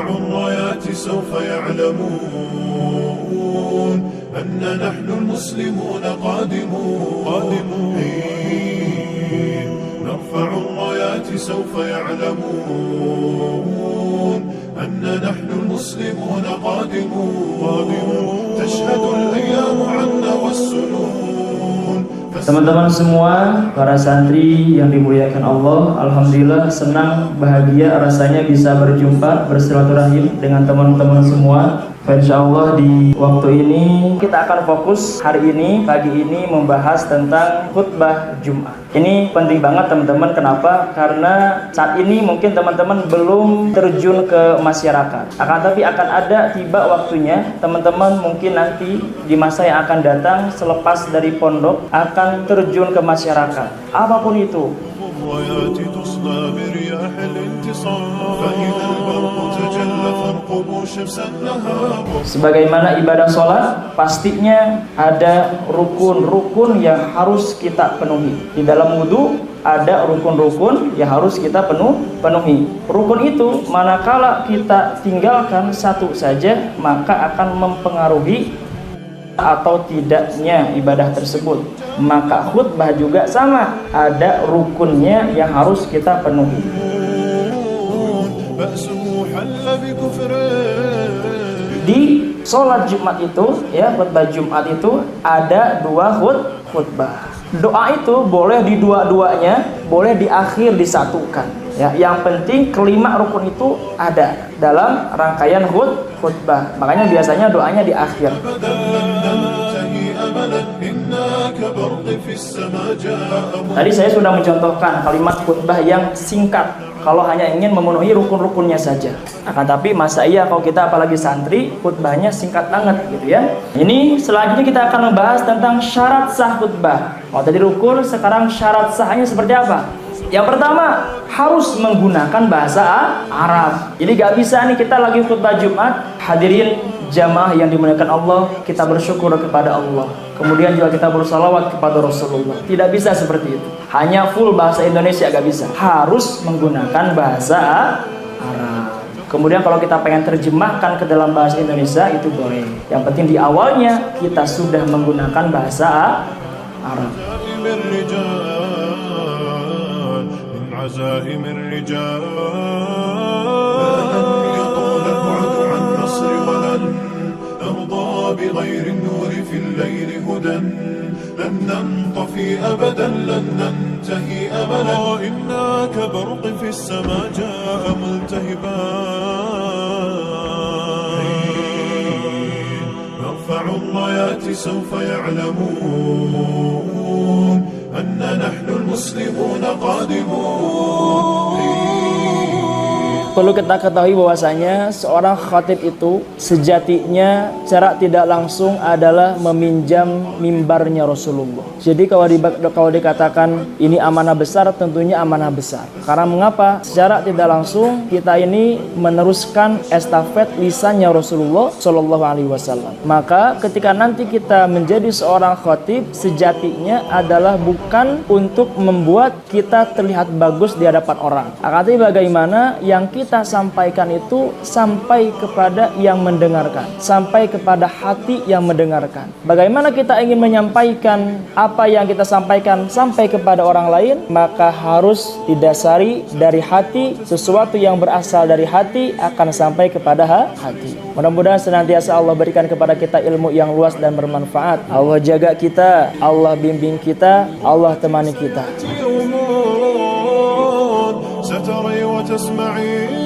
الرايات سوف يعلمون أن نحن المسلمون قادمون نرفع الرايات سوف يعلمون أن نحن المسلمون قادمون تشهد الأيام عنا والسنون. Teman-teman semua, para santri yang dimuliakan Allah, alhamdulillah senang, bahagia rasanya bisa berjumpa, bersilaturahim dengan teman-teman semua. Insyaallah di waktu ini kita akan fokus hari ini, pagi ini membahas tentang khutbah Jumat. Ini penting banget teman-teman, kenapa? Karena saat ini mungkin teman-teman belum terjun ke masyarakat. Tapi akan ada tiba waktunya teman-teman mungkin nanti di masa yang akan datang selepas dari pondok akan terjun ke masyarakat. Apapun itu. Sebagaimana ibadah sholat, pastinya ada rukun-rukun yang harus kita penuhi. Di dalam wudu ada rukun-rukun yang harus kita penuhi. Rukun itu manakala kita tinggalkan satu saja, maka akan mempengaruhi atau tidaknya ibadah tersebut. Maka khutbah juga sama, ada rukunnya yang harus kita penuhi. Di sholat Jumat itu, ya, khutbah Jumat itu ada dua khutbah. Doa itu boleh di dua-duanya, boleh di akhir disatukan. Ya, yang penting kelima rukun itu ada dalam rangkaian khutbah. Makanya biasanya doanya di akhir. Tadi saya sudah mencontohkan kalimat khutbah yang singkat kalau hanya ingin memenuhi rukun-rukunnya saja. Tapi masa iya kalau kita apalagi santri, khutbahnya singkat banget gitu ya. Ini selanjutnya kita akan membahas tentang syarat sah khutbah. Tadi rukun, sekarang syarat sahnya seperti apa? Yang pertama, harus menggunakan bahasa Arab. Jadi gak bisa nih kita lagi khutbah Jumat, hadirin jamaah yang dimuliakan Allah, kita bersyukur kepada Allah. Kemudian juga kita bersalawat kepada Rasulullah. Tidak bisa seperti itu. Hanya full bahasa Indonesia gak bisa. Harus menggunakan bahasa Arab. Kemudian kalau kita pengen terjemahkan ke dalam bahasa Indonesia itu boleh. Yang penting di awalnya kita sudah menggunakan bahasa Arab. عزائم الرجال لن يطول البعد عن نصر ولن نرضى بغير النور في الليل هدى لن ننطفي أبدا لن ننتهي أبدا إنا كبرق في السماء جاء ملتهبا نرفع الرايات سوف يعلمون أن نحن المسلمون قادمون. Perlu kita ketahui bahwasanya seorang khatib itu sejatinya secara tidak langsung adalah meminjam mimbarnya Rasulullah. Jadi kalau dikatakan ini amanah besar, tentunya amanah besar. Karena mengapa? Secara tidak langsung kita ini meneruskan estafet lisannya Rasulullah Shallallahu Alaihi Wasallam. Maka ketika nanti kita menjadi seorang khatib, sejatinya adalah bukan untuk membuat kita terlihat bagus di hadapan orang. Tapi bagaimana yang kita sampaikan itu sampai kepada yang mendengarkan, sampai kepada hati yang mendengarkan. Bagaimana kita ingin menyampaikan apa yang kita sampaikan sampai kepada orang lain, maka harus didasari dari hati. Sesuatu yang berasal dari hati akan sampai kepada hati. Mudah-mudahan senantiasa Allah berikan kepada kita ilmu yang luas dan bermanfaat. Allah jaga kita, Allah bimbing kita, Allah temani kita. ستري وتسمعين